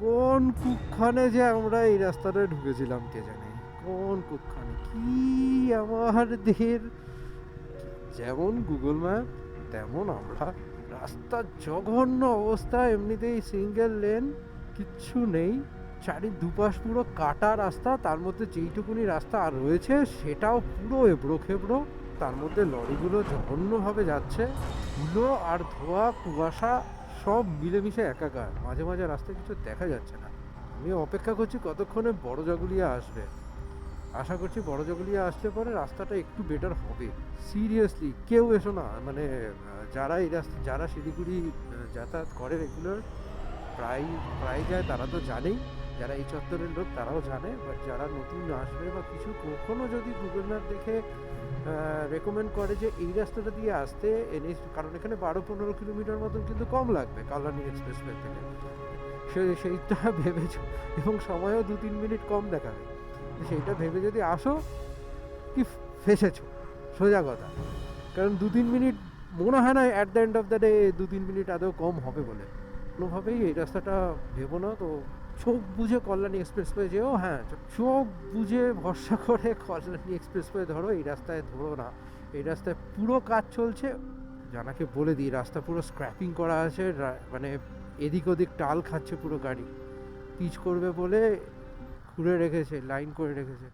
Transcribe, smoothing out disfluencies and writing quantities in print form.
কোন কুক্ষণে যে আমরা এই রাস্তাটায় ঢুকেছিলাম কে জানে, কোন কুক্ষণে কি আমাদের। যেমন গুগল ম্যাপ তেমন আমরা। রাস্তার জঘন্য অবস্থা, এমনিতেই সিঙ্গেল লেন, কিচ্ছু নেই, দুপাশ পুরো কাটা রাস্তা, তার মধ্যে যেইটুকুনি রাস্তা আর রয়েছে সেটাও পুরো এবড়ো খেবড়ো, তার মধ্যে লরিগুলো জঘন্যভাবে যাচ্ছে, ধুলো আর ধোয়া কুয়াশা সব মিলেমিশে একাকার, মাঝে মাঝে রাস্তায় কিছু দেখা যাচ্ছে না। আমি অপেক্ষা করছি কতক্ষণে বড় জগুলিয়া আসবে। আশা করছি বড় জগুলিয়া আসলে পরে রাস্তাটা একটু বেটার হবে। সিরিয়াসলি কেউ এসো না, মানে যারা এই রাস্তা, যারা শিলিগুড়ি যাতায়াত করে রেগুলার, প্রায় প্রায় যায়, তারা তো জানেই, যারা এই চত্বরের লোক তারাও জানে, বাট যারা নতুন আসবে বা কিছু, কখনো যদি গুগল ম্যাপ দেখে রেকমেন্ড করে যে এই রাস্তাটা দিয়ে আসতে, কারণ এখানে 12-15 কিলোমিটার মতন কিন্তু কম লাগবে কল্যাণী এক্সপ্রেসওয়ে থেকে, সেইটা ভেবেছ, এবং সময়ও 2-3 মিনিট কম দেখাবে, সেইটা ভেবে যদি আসো, কি ফেসেছো, সোজা কথা। কারণ 2-3 মিনিট মনে হয় না at the end of the day 2-3 minute আদৌ কম হবে বলে। কোনোভাবেই এই রাস্তাটা ভেবো না তো, চোখ বুঝে কল্যাণী এক্সপ্রেসওয়ে যেও, হ্যাঁ চোখ বুঝে ভরসা করে কল্যাণী এক্সপ্রেসওয়ে ধরো, এই রাস্তায় ধরো না। এই রাস্তায় পুরো কাজ চলছে, জানাকে বলে দিই, রাস্তা পুরো স্ক্র্যাপিং করা আছে, মানে এদিক ওদিক টাল খাচ্ছে পুরো গাড়ি, পিচ করবে বলে খুঁড়ে রেখেছে, লাইন করে রেখেছে।